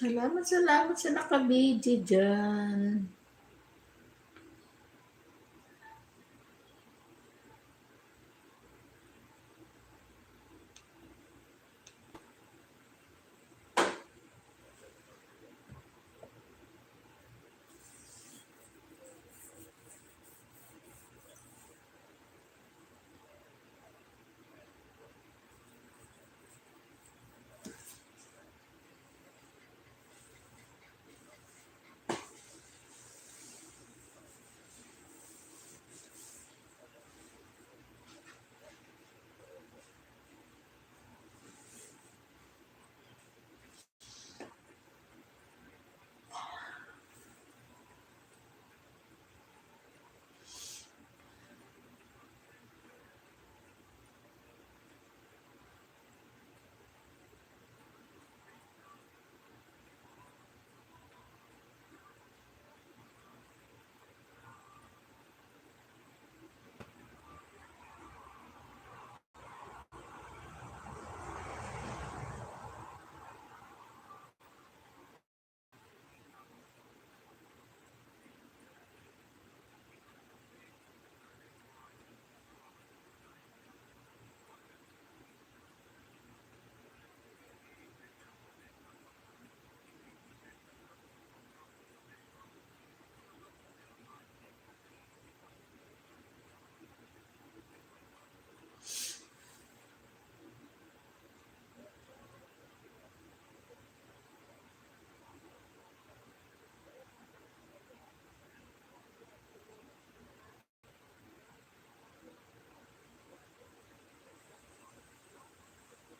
Salamat sa nakabidyo dyan.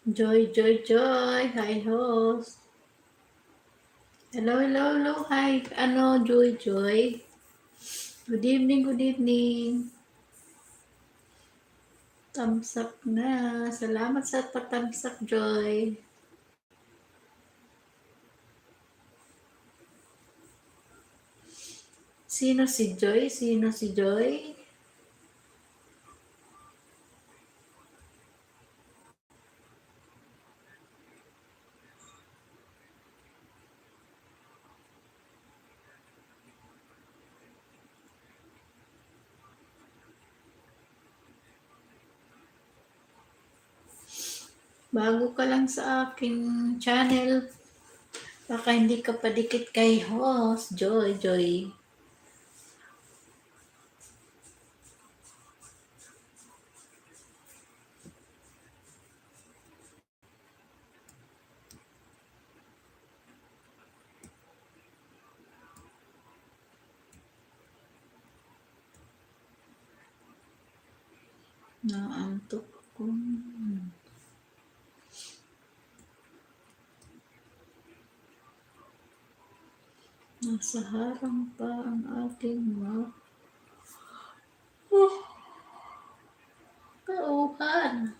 Joy. Hi, host. Hello. Hi. Joy. Good evening. Thumbs up na. Salamat sa pa-thumbs up, Joy. Sino si Joy? Bago ka lang sa aking channel. Baka hindi ka padikit kay host. Joy. Naantok ko. Nasa harang pa ang aking kauhan.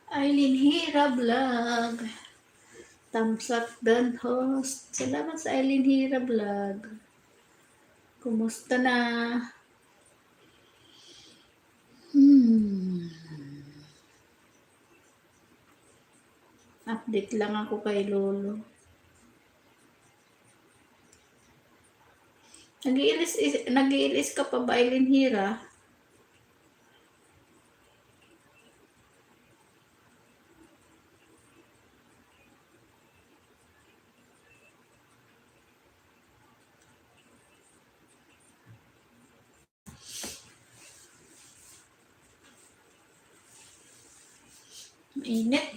Aileen Hira Vlog. Thumbs up dan host. Salamat sa Aileen Hira Vlog. Kumusta na? Update lang ako kay Lolo. Nag-iilis ka pa ba, Aileen Hira?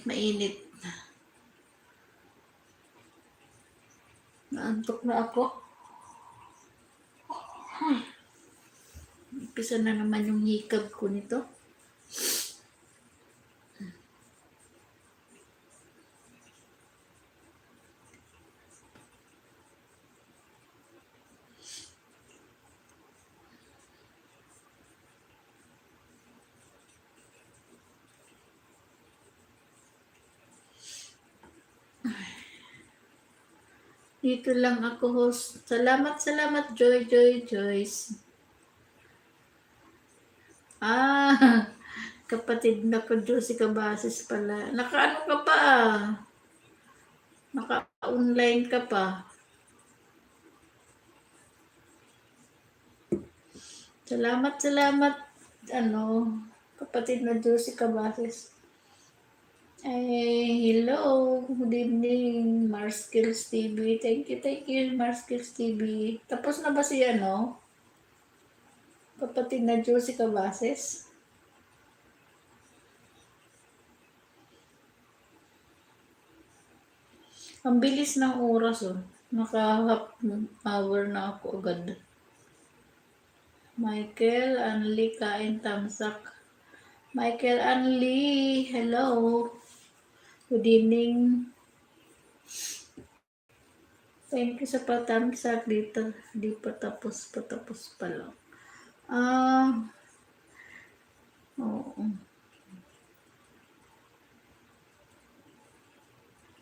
Mainit. Naantok na ako. Umpisa na naman yung hikab ko nito. Dito lang ako, host. Salamat, Joyce. Kapatid na ko, Josie Cabases pala. Naka-ano ka pa Naka-online ka pa. Salamat, kapatid na Josie Cabases. Hello, good evening, Marskills TV. Thank you, Marskills TV. Tapos na ba si kapatid na Josie Cabases? Ang bilis ng oras, Naka-half hour na ako agad. Michael Anli, kain tamsak. Michael Anli, hello. Good evening. Thank you sa patamsak dito. Di pa tapos pa lang. Oo.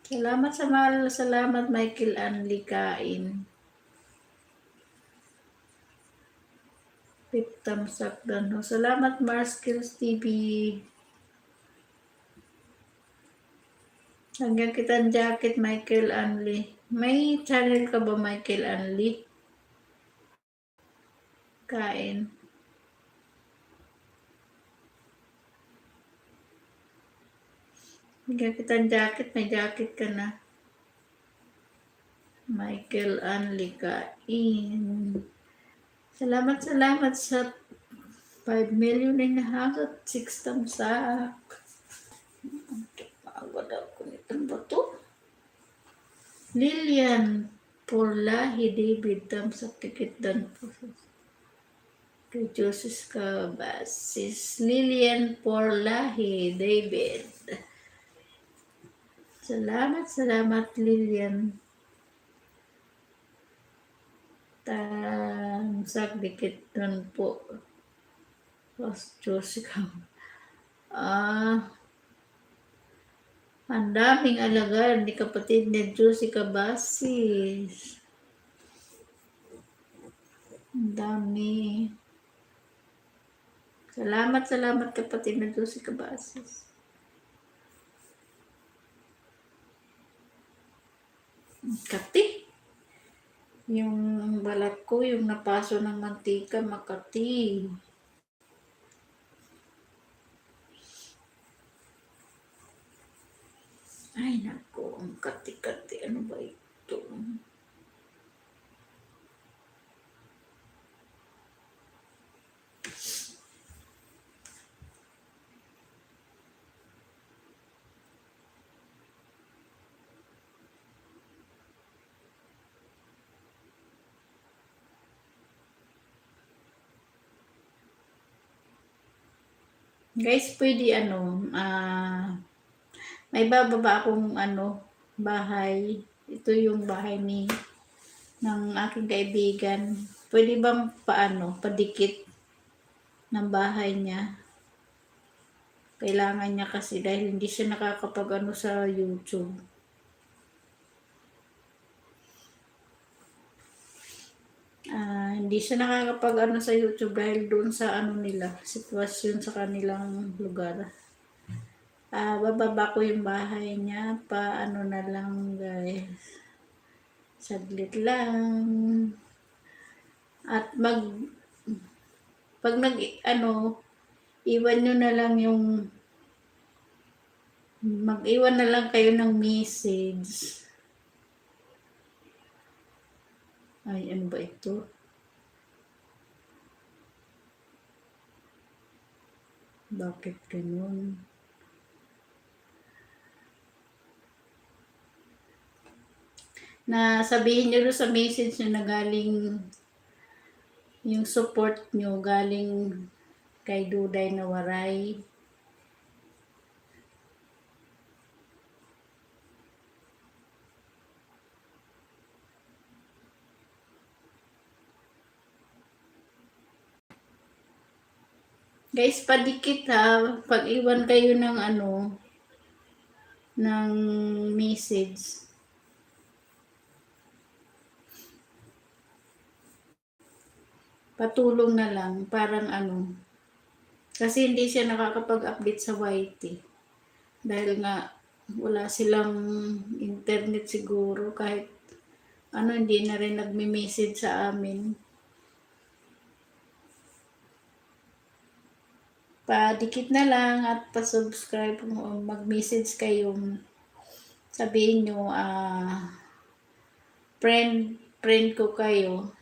Salamat Michael Anli, kain. Pip thumbs up dan. Salamat Marskills TV. Hanggang kitang jacket, Michael Anli. May channel ka ba, Michael Anli? Kain. Hanggang kitang jacket, may jacket ka na. Michael Anli, kain. Salamat sa 5 million and a half at 6 thumbs up. Pagod ako nitong bato. Lilian Porlahi David, thumbs up, tikit dan po. Kay Joses Cabasis. Lilian Porlahi David. Salamat Lilian. Tamsak dikit doon po. Jose ang daming alagad ni kapatid ni Josie Cabasis. Ang dami. Salamat kapatid ni Josie Cabasis. Kati. Yung balat ko, yung napaso ng mantika, makati. Ay, nako, ang kati-kati. Ano ba ito? Guys, pwede may bababa akong bahay. Ito yung bahay ng aking kaibigan. Pwede bang padikit ng bahay niya? Kailangan niya kasi dahil hindi siya nakakapag sa YouTube. Hindi siya nakakapag sa YouTube dahil doon sa nila, sitwasyon sa kanilang lugar. Bababa ko yung bahay niya, na lang guys. Saglit lang. At pag iwan nyo na lang mag-iwan na lang kayo ng message. Ay, ano ba ito? Bakit ganun? Na sabihin nyo doon sa message nyo na galing yung support nyo galing kay Duday na Waray. Guys, padikit ha. Pag-iwan kayo ng ng message. Patulong na lang. Parang kasi hindi siya nakakapag-update sa YT. Dahil nga, wala silang internet siguro. Kahit hindi na rin nagme-message sa amin. Padikit na lang at pa-subscribe mo, mag-message kayo, sabihin nyo, friend ko kayo.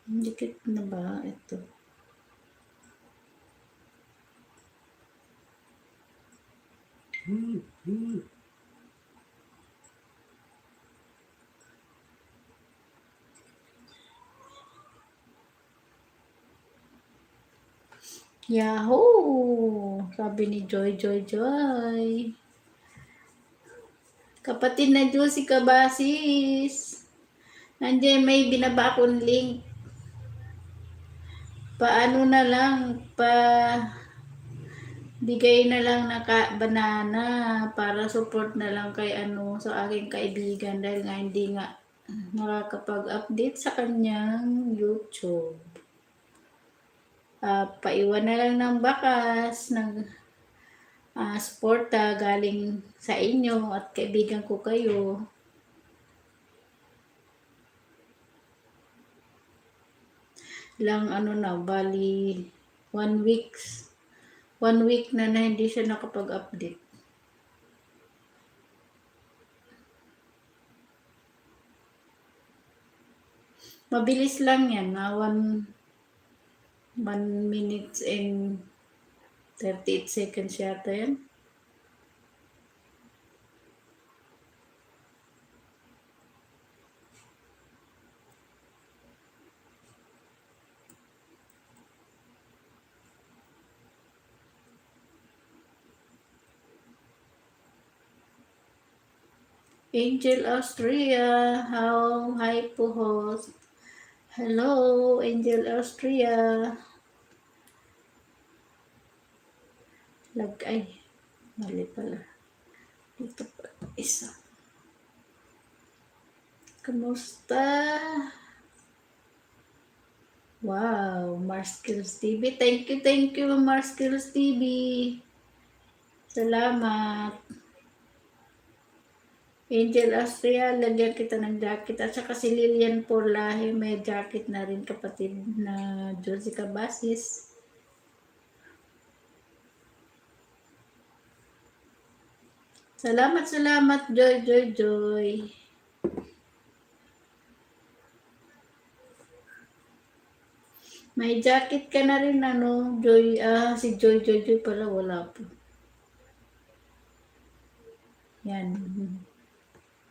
Dikit na ba ito? Yahoo! Sabi ni Joy. Kapatid na Josie Kabasis. Nandiyan may binaba akong link. Paano na lang, bigay na lang na banana para support na lang kay sa aking kaibigan dahil nga hindi nga nakakapag-update sa kanyang YouTube. Paiwan na lang ng bakas ng suporta galing sa inyo at kaibigan ko kayo. Lang bali 1 week na hindi siya nakapag-update. Mabilis lang yan, 1 minute and 38 seconds yata yan. Angel Austria, hi po host. Hello, Angel Austria. Mali pala. Dito pa, isa. Kamusta? Wow, Marskills TV. Thank you, Marskills TV. Salamat. Angel Austria, lagyan kita ng jacket. At saka si Lilian Porlahe, may jacket na rin kapatid na Jessica Basis. Salamat, Joy, Joy, Joy. May jacket ka na rin, ano, Joy, si Joy, Joy, Joy pala, wala po. Yan.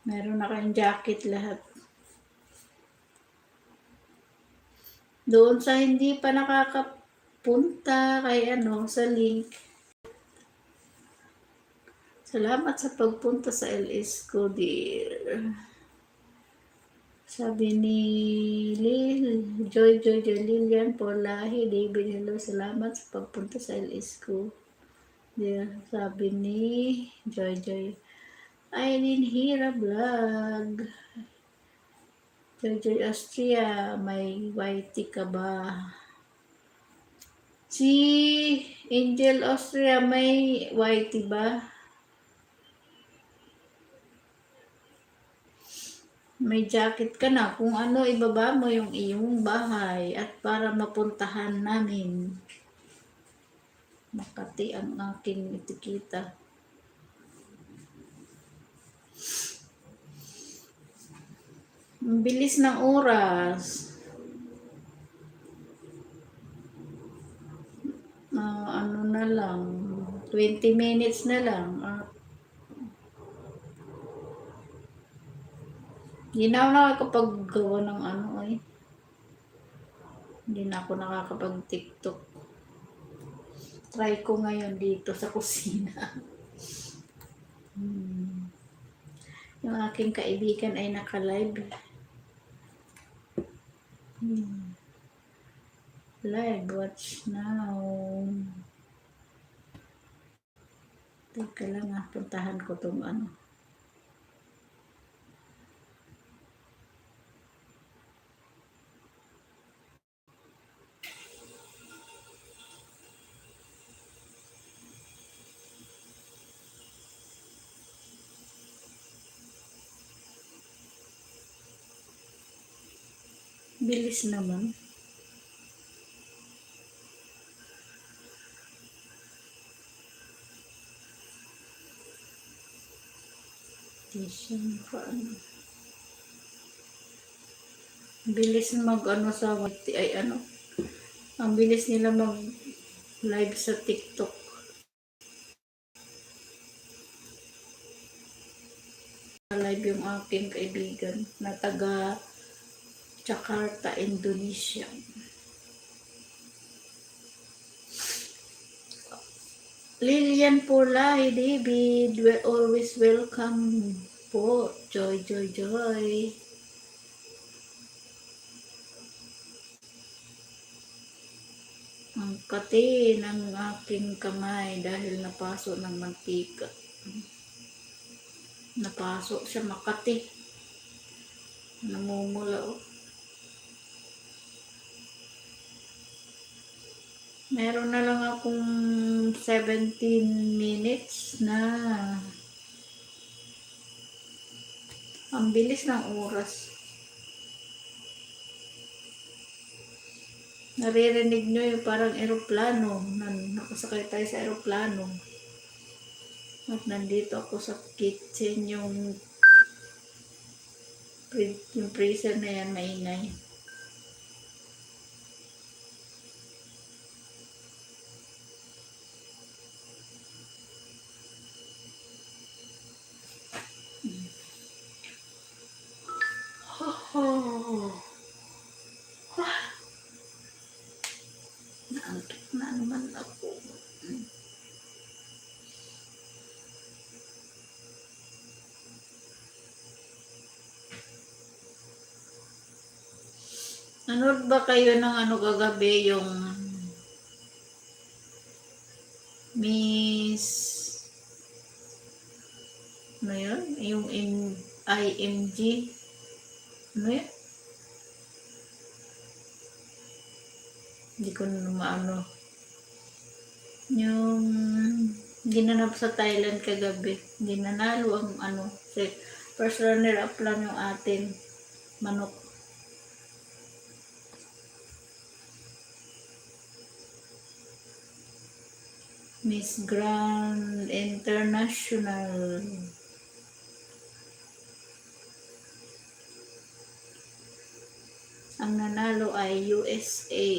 Meron na kayong jacket lahat. Doon sa hindi pa nakakapunta kay ano, sa link. Salamat sa pagpunta sa LS ko, dear. Sabi ni Joy, Joy, Joy, Lilian, Polahi, David, hello, salamat sa pagpunta sa LS ko. Dear, sabi ni Joy, Joy, Aileen Hira Vlog. Joy, Joy, Austria, may YT ka ba? Si Angel Austria, may YT ba? May jacket ka na. Kung ano, ibaba mo yung iyong bahay at para mapuntahan namin. Makati ang aking itikita. Ang bilis ng oras. Ano na lang, 20 minutes na lang. Ginaw na kapag gawa ng ano ay. Hindi na ako nakakapag-TikTok. Try ko ngayon dito sa kusina. Yung aking kaibigan ay naka-live. Live, watch now. Teka lang puntahan ko tong ano. Bilis naman. Bilis mag-ano sa ay ano. Ang bilis nila mag-live sa TikTok. Live yung aking kaibigan na taga Jakarta, Indonesia. Lilian Pulay, David, we're always welcome po. Joy, Joy, Joy. Ang kati ng aking kamay dahil napaso ng mantika. Napaso siya makati. Namumula oh. Meron na lang akong 17 minutes na. Ang bilis ng oras. Naririnig nyo yung parang eroplano. Nakasakay tayo sa eroplano. At nandito ako sa kitchen, yung freezer na yan, maingay. Naangkit na naman ako. Nanood ba kayo ng ano kagabi, yung Miss ano yun? Yung IMG ano yun? Hindi ko na maano. Yung ginanap sa Thailand kagabi. Hindi nanalo ang ano. First runner up lang yung atin. Manok. Miss Grand International. Ang nanalo ay USA.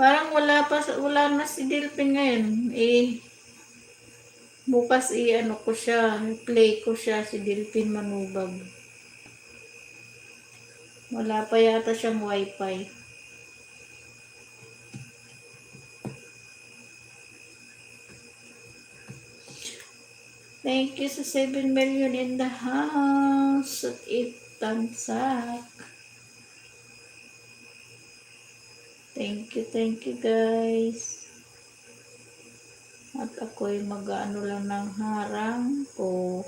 Parang wala na si Delphin ngayon. Bukas ano ko siya, play ko siya si Delphin Manubag. Wala pa yata siyang wifi. Thank you sa 7 million in the house at 8 tansak. Thank you guys. At ako'y mag-ano lang ng harang ko.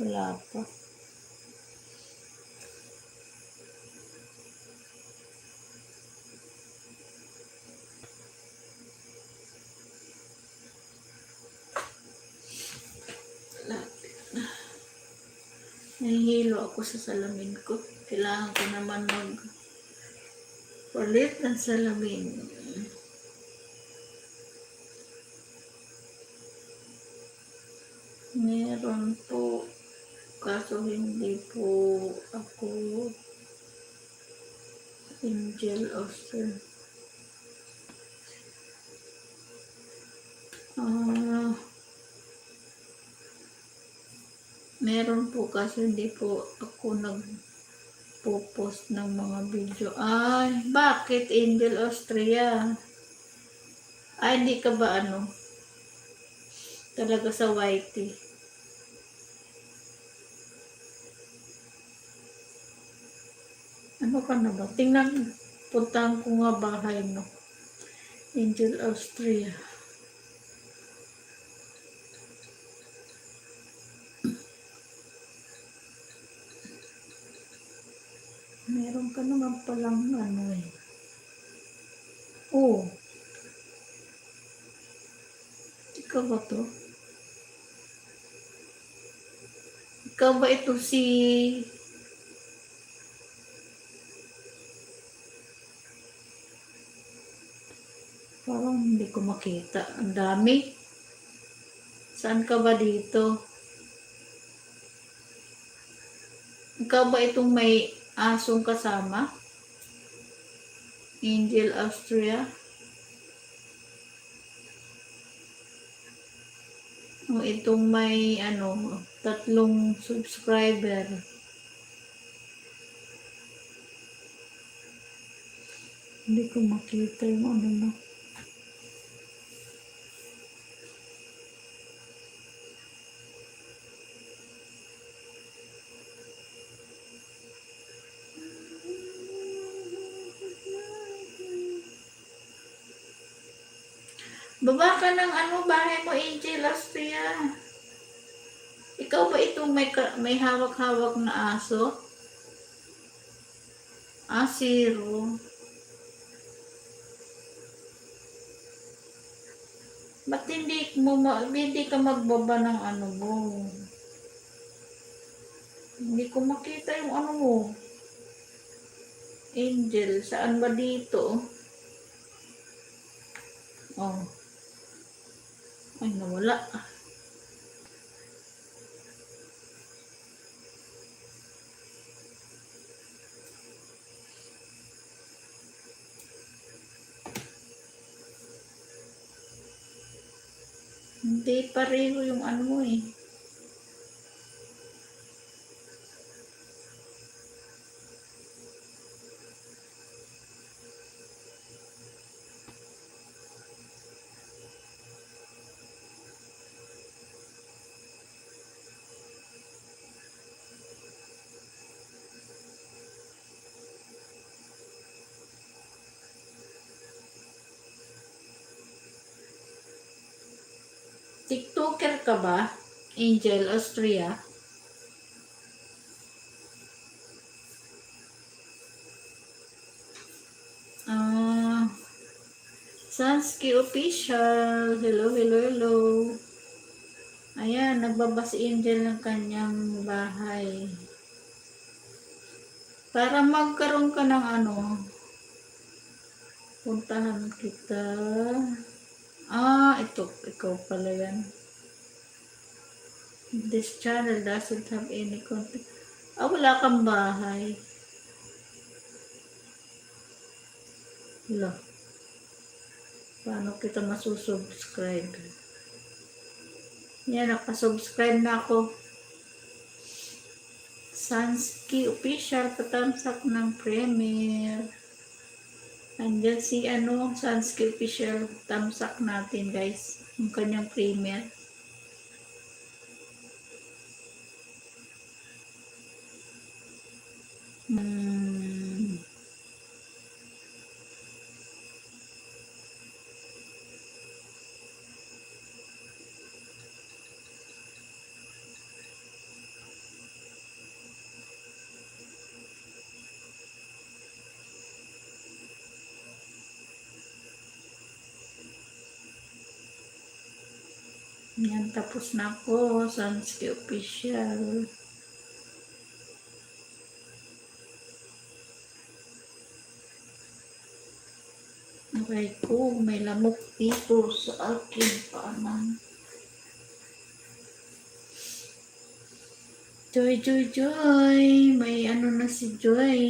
Wala pa. Nahihilo ako sa salamin ko. Kailangan ko naman palit ng salamin. Meron po. Kaso hindi po ako Angel Oster. Meron po kasi hindi po ako nagpo-post ng mga video. Ay, bakit Angel Austria? Ay, hindi ka ba talaga sa YT? Ano ka na ba? Tingnan, puntahan ko nga bahay, no? Angel Austria. Meron ka naman palang Oh. Ikaw ba to? Ikaw ba ito si... Parang hindi ko makita. Ang dami. Saan ka ba dito? Ikaw ba itong may asong kasama? Angel Austria? O itong may 3 subscriber? Hindi ko makita yung na. Baba ka ng bahay mo, Angel Austria. Ikaw ba itong may hawak-hawak na aso? Zero. Ba't hindi ka magbaba ng mo? Hindi ko makita yung mo. Angel, saan ba dito? Oh. Ay, nawala. Hindi pareho yung mo eh. TikToker ka ba? Angel, Austria. Ah, Sansky Official. Hello, hello, hello. Ayan, nagbaba si Angel ng kanyang bahay. Para magkaroon ka ng ano, puntahan kita. Ito, ikaw pala yan. This channel doesn't have any content. Wala kang bahay. Wala. Paano kita masusubscribe? Yan, nakasubscribe na ako. Sansky Official, patamsak ng premiere. Andyan si Sansky Official, tamsak natin guys. Yung kanyang premiere. Yan, tapos na ako. Sansky Official. Okay ko, may lamok dito sa akin paanan. Joy, Joy, Joy. May ano na si Joy.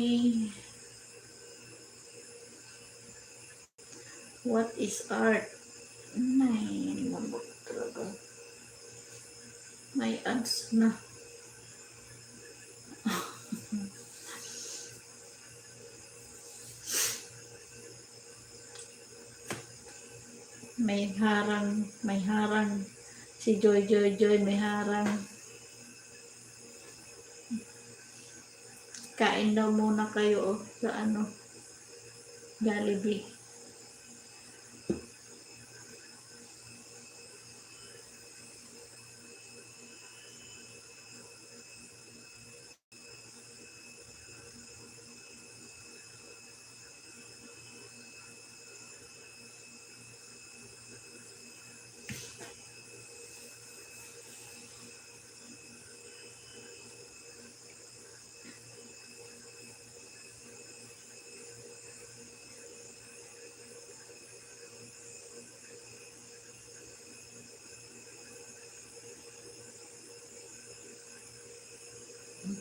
What is art? May lamok talaga. May ads na. May harang. Si Joy, Joy, Joy, may harang. Kain daw muna kayo sa Jollibee.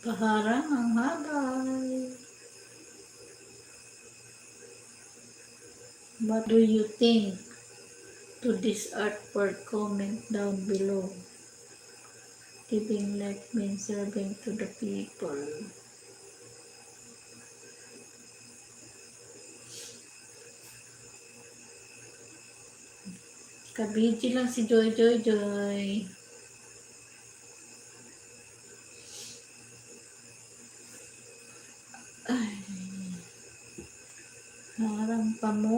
Paharang ang habay. What do you think to this artwork? Comment down below. Giving life means serving to the people. Kabiji lang si Joy, Joy, Joy. Ay, harang pa mo.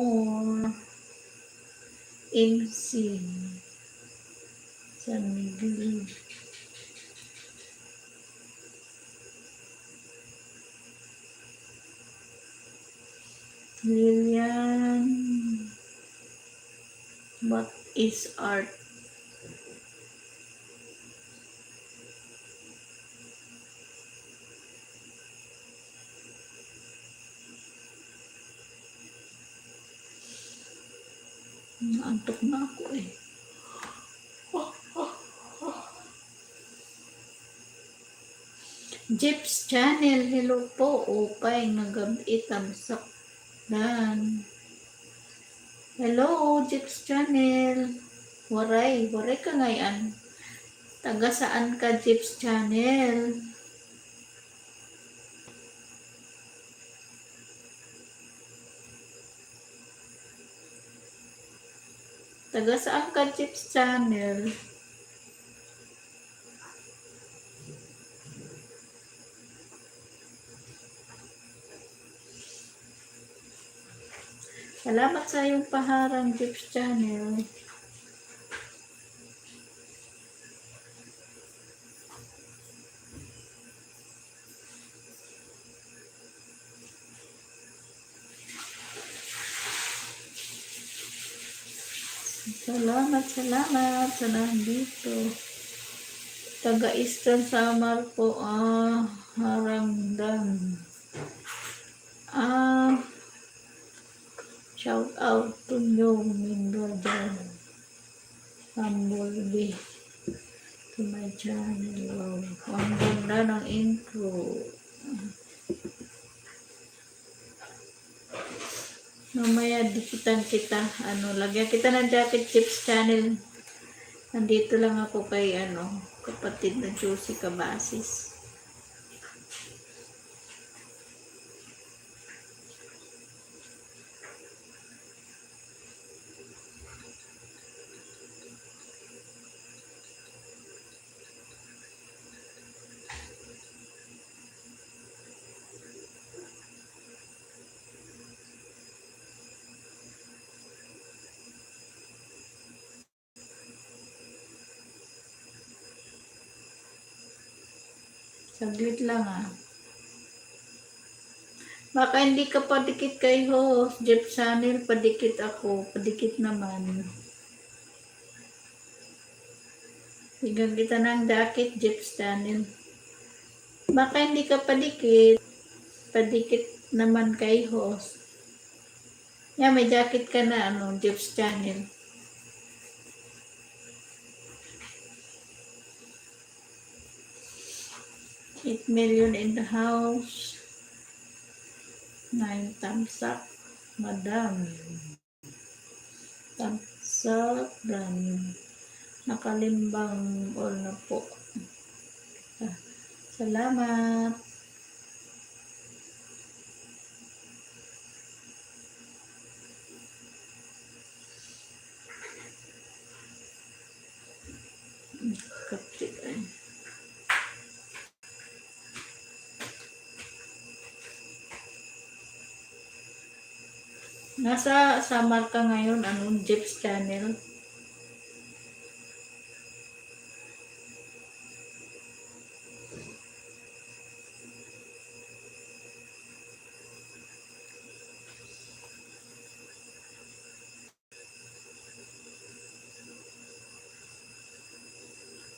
MC San Miguel. Lilian. What is art? Naantok na ako eh. Jeps Channel, hello po. Upay, nagabi, tamsak. Dan. Hello, Jeps Channel. Waray ka ngayon. Taga saan ka, Jeps Channel? Taga saan ka, Jeps Channel? Salamat sa iyong paharang, Jeps Channel. Salamat sa nandito. Taga Eastern Samar po, Harangdan. Shout out to Nyong Mindojan. Humblebee to my channel. Wow. Ang ganda ng intro. Mamaya dikitan kita. Lagyan kita ng jacket chips channel. Nandito lang ako kay kapatid na Josie Cabasis. Saglit lang Baka hindi ka padikit kay host. Jeff Channel, padikit ako. Padikit naman. Bigyan kita ng jacket, Jeff Channel. Baka hindi ka padikit. Padikit naman kay host. May jacket ka na, Jeff Channel. 8 million in the house. 9 thumbs up. Madam. Thumbs up. Dan. Nakalimbang all na po. Salamat. Kapit Nasa Samar ka ngayon, Jeep's Channel?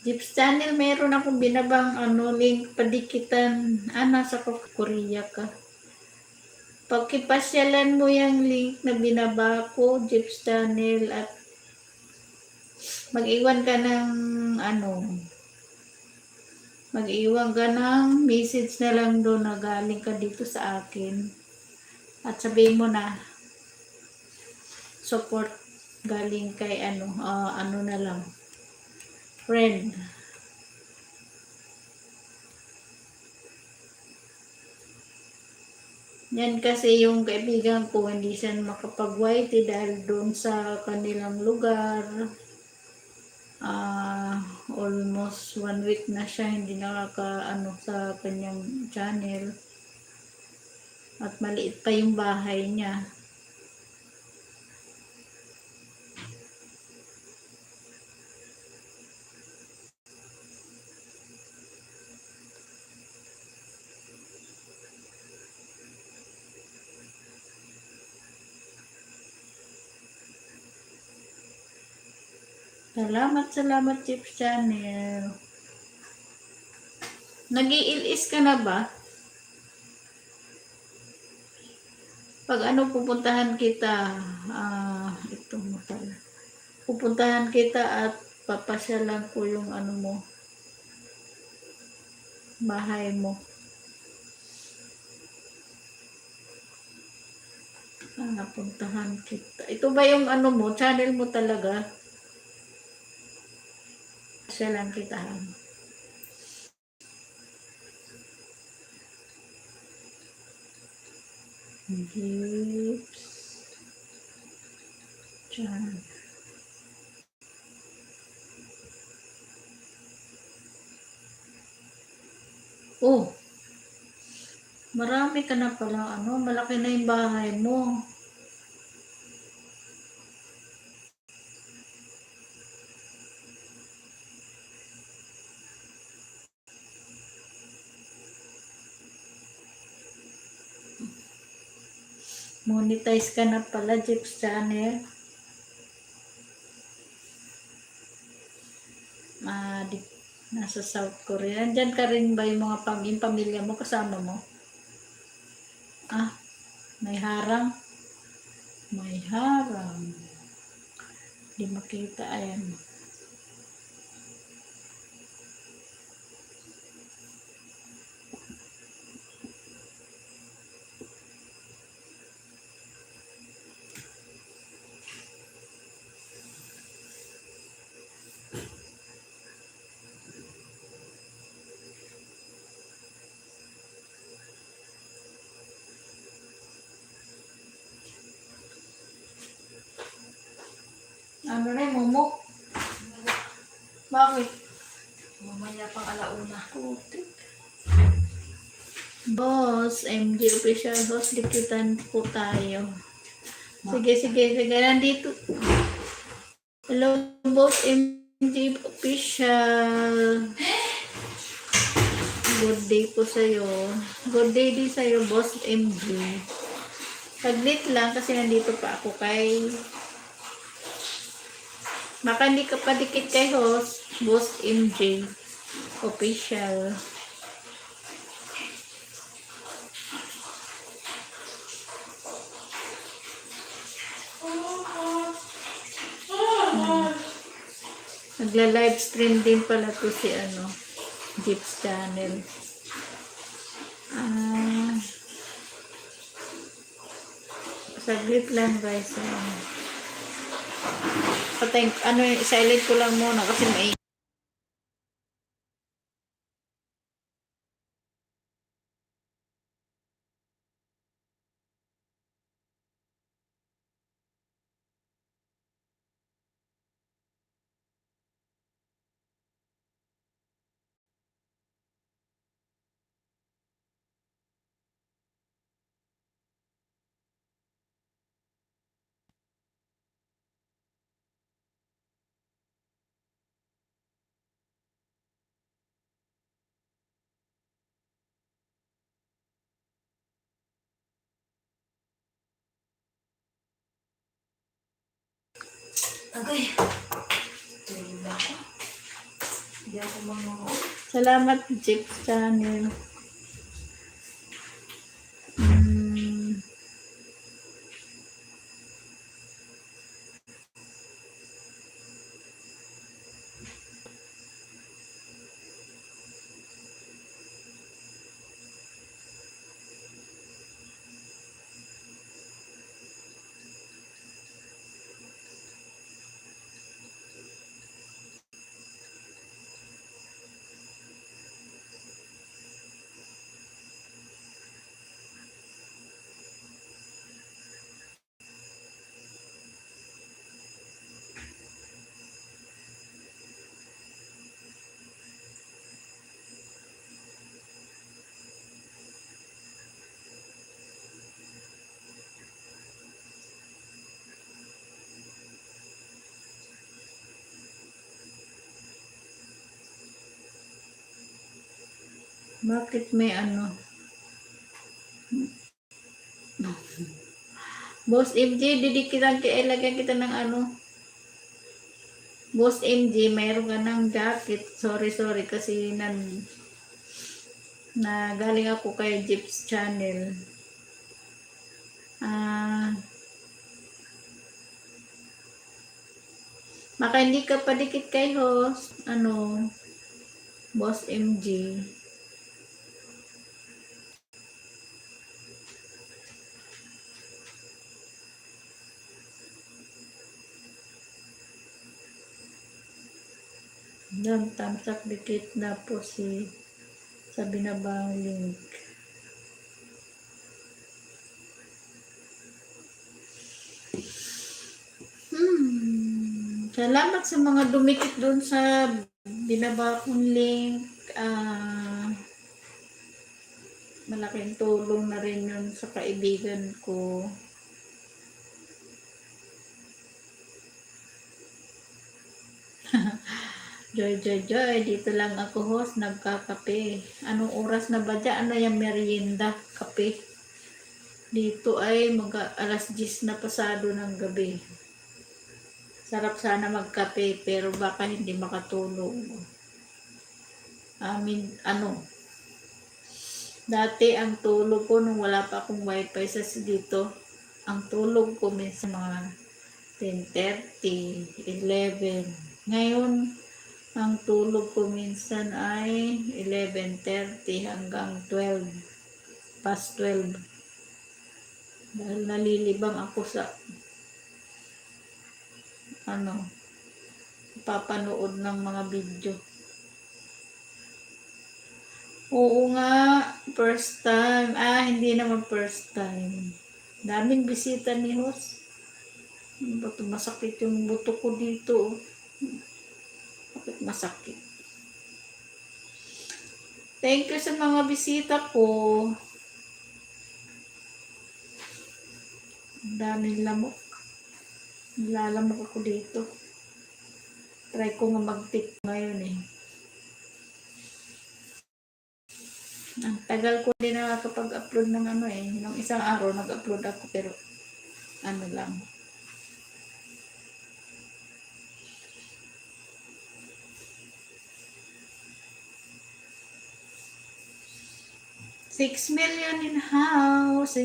Jeep's Channel, meron akong binabang link padikitan. Nasa Korea ka. Pagkipasyalan mo yung link na binaba ko, Jeep's Channel, at mag-iwan ka ng mag-iwan ka ng message na lang doon na galing ka dito sa akin. At sabihin mo na support galing kay na lang, friend. Yan kasi yung kaibigan ko, hindi siya makapag-whitey dahil doon sa kanilang lugar. Almost 1 week na siya hindi nakaka sa kanyang channel. At maliit pa yung bahay niya. Salamat Chips Channel. Nag-iilis ka na ba? Pag pupuntahan kita, ito mo pala. Pupuntahan kita at papasyalan ko yung mo, bahay mo. Napuntahan kita. Ito ba yung mo, channel mo talaga? Siya lang kita. Gifts. Channel. Oh. Marami ka na pala, malaki na yung bahay mo. Monetize ka na pala, Jeep's Channel. adik nasa South Korea. Nandyan ka rin ba yung mga yung pamilya mo, kasama mo? Ah, may harang. May harang. Di makita, ayan. Ano rin, momok? Bakit? Mamaya pang alauna. Putik. Boss, MG official host, dikitan po tayo. Sige. Nandito. Hello, boss, MG official. Good day po sa'yo. Good day din sa'yo, boss MG. Saglit lang kasi nandito pa ako kay... Baka hindi ka pa dikit kay host, boss MG official. Nagla-live stream din pala to si Jeep's channel. Saglit lang guys. Patay, silent ko lang muna kasi may Okay. Tulog ako. Hindi ako mangungo. salamat Jeep's channel. Bakit may Boss MJ, didikitan ilagyan kita ng Boss MJ, mayroon ka ng jacket. Sorry kasi na galing ako kay Jeep's channel. Baka hindi ka padikit kay host, Boss MJ. Doon, thumbs up, dikit na po sa binabang link. Salamat sa mga dumikit doon sa binaba kong link. Malaking tulong na rin yun sa kaibigan ko. Joy. Dito lang ako host, nagkakape. Anong oras na ba dyan? Ano yung merienda? Kape. Dito ay alas 10 na pasado ng gabi. Sarap sana magkape pero baka hindi makatulog. Dati ang tulog ko nung wala pa akong wifi sa dito, ang tulog ko minsan mga 10:30, 11. Ngayon, ang tulog ko minsan ay 11:30 hanggang 12, past 12. Dahil nalilibang ako sa papanood ng mga video. Oo nga, first time. Hindi naman first time. Daming bisita ni host. Ba't masakit yung buto ko dito? Bakit masakit? Thank you sa mga bisita ko. Ang daming lamok. Nilalamok ako dito. Try ko nga mag-tik ngayon eh. Ang tagal ko din nakakapag-upload ng Nung isang araw nag-upload ako pero lang. 6 million in the house.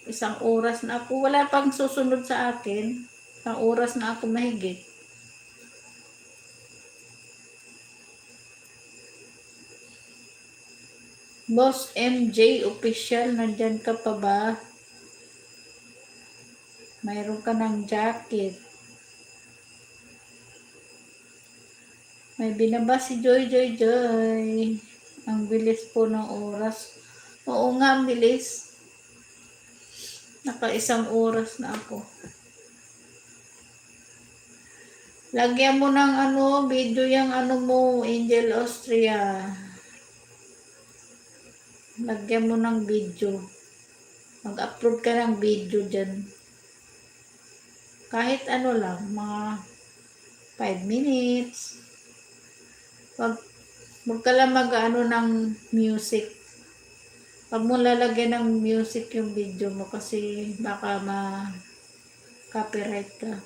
Isang oras na ako. Wala pang susunod sa akin. Isang oras na ako mahigit. Boss MJ official, nandyan ka pa ba? Mayroon ka ng jacket. May binaba si Joy. Ang bilis po ng oras. Oo nga, ang bilis. Naka-isang oras na ako. Lagyan mo ng video yung mo, Angel Austria. Lagyan mo ng video. Mag-upload ka ng video dyan. Kahit lang, mga 5 minutes. Huwag ka lang ng music. Pag mo lalagyan ng music yung video mo kasi baka ma-copyright ka.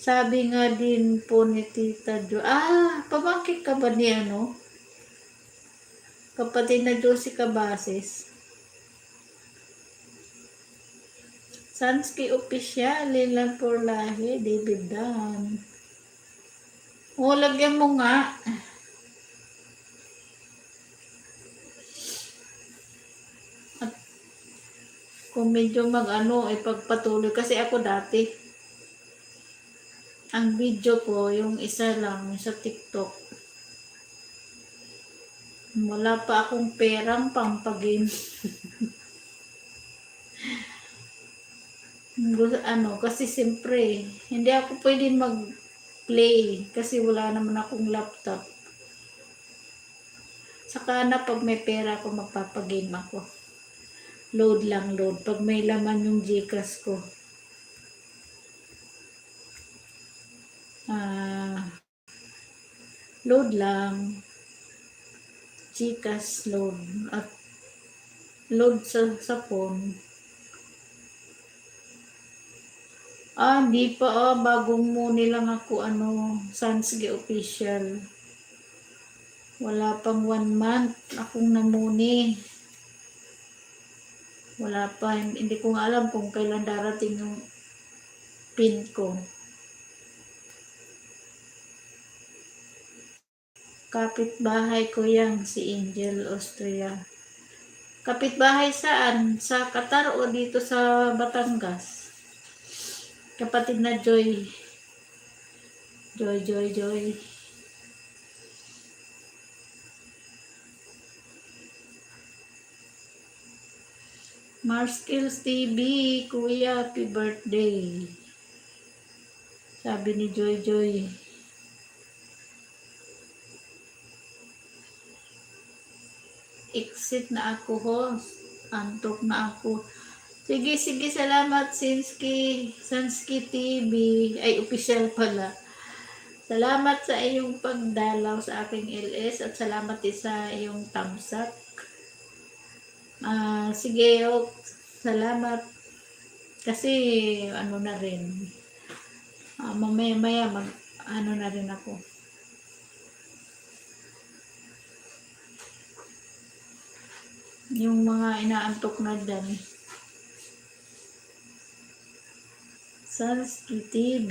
Sabi nga din po ni Tita Jo, pamangkin ka ba ni kapatid na Josie Cabases? Sansky official, lang for lahi, David Dan. Lagyan mo nga. At kung medyo ipagpatuloy, kasi ako dati, ang video ko, yung isa lang sa TikTok. Wala pa akong perang pampagin. Kasi siyempre, hindi ako pwedeng mag-play kasi wala naman akong laptop. Saka pag may pera ako, magpapagame ako. Load. Pag may laman yung Gcash ko. Load lang. Gcash load. At load sa phone. Hindi pa. Bagong muni lang ako, Sansgy official. Wala pang 1 month akong namuni. Wala pa. Hindi ko nga alam kung kailan darating yung pin ko. Kapitbahay ko yan, si Angel Austria. Kapitbahay saan? Sa Qatar o dito sa Batangas? Kapatid na Joy. Joy. Marskills TV, Kuya, happy birthday. Sabi ni Joy. Exit na ako, host. Antok na ako. Sige, salamat, Sansky TV. Ay, official pala. Salamat sa iyong pagdalaw sa aking LS at salamat din sa iyong thumbs up. Sige, salamat. Kasi ano na rin, mamaya-maya ano na rin ako. Yung mga inaantok na dyan. Sarsky TV.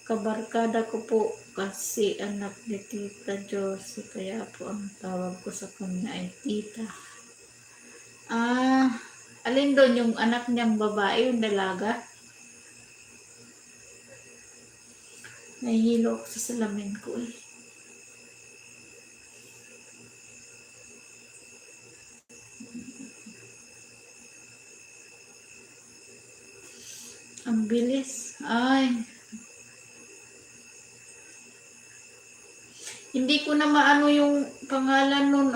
Kabarkada ko po kasi anak ni Tita Josie. Kaya po ang tawag ko sa kanya ay Tita. Alin doon yung anak niyang babae, yung dalaga? Nahihilo ako sa salamin ko eh. Ang bilis. Ay. Hindi ko na maano yung pangalan nun,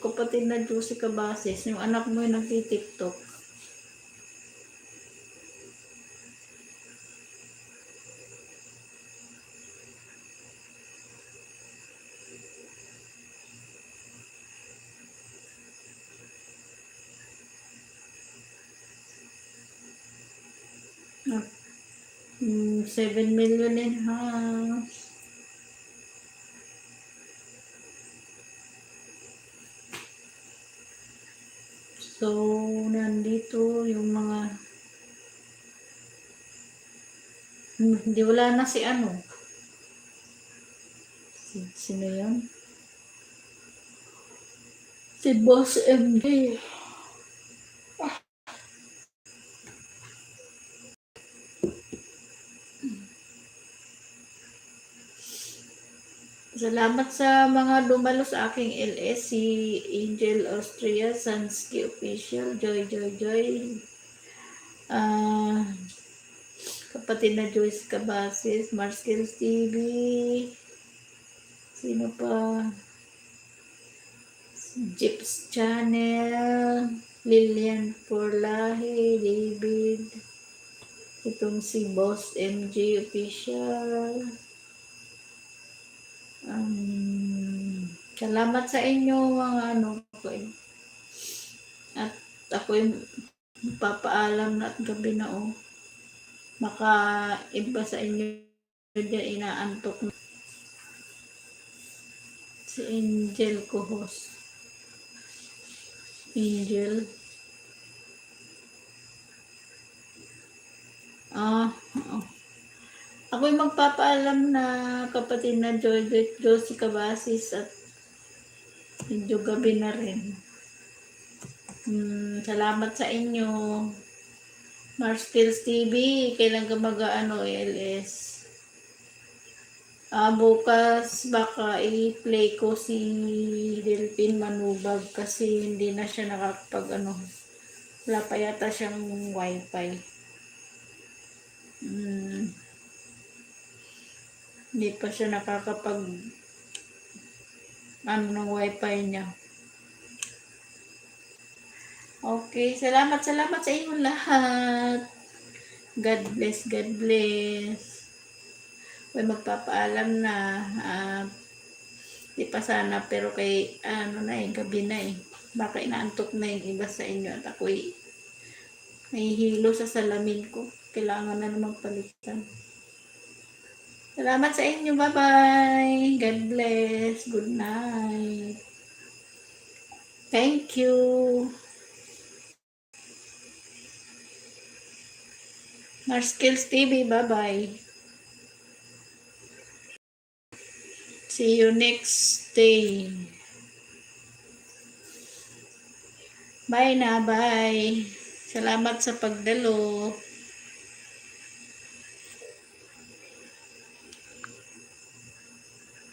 kapatid na Josie Cabases. Yung anak mo yung nagti-TikTok. Ah, 7 million in house. So, nandito yung mga hindi, wala na si sino yun? Si Boss MJ. Salamat sa mga dumalo sa aking LS, si Angel Austria, Sansky Official, Joy. Kapatid na Joyce Cabases, Marskills TV, sino pa? Jeeps Channel, Lilian Porlahe, David, itong si Boss MJ Official. Salamat sa inyo mga ko eh. At ako yung papaalam na at gabi na Baka iba sa inyo dyan inaantok na. Si Angel ko host. Angel. Ako yung magpapaalam na kapatid na Josie Cabasis at medyo gabi na rin. Salamat sa inyo. Marskills TV, kailan ka LS? Bukas baka i-play ko si Delphine Manubag kasi hindi na siya nakakapag wala pa yata siyang wifi. Hindi pa siya nakakapag ng wifi niya. Okay, salamat sa inyong lahat. God bless. May magpapaalam na. Di pa sana, pero kay gabi na eh. Baka inaantok na yung iba sa inyo at ako'y nahihilo sa salamin ko. Kailangan na namang palitan. Salamat sa inyo. Bye-bye. God bless. Good night. Thank you. Marskills TV. Bye-bye. See you next day. Bye na. Bye. Salamat sa pagdalo.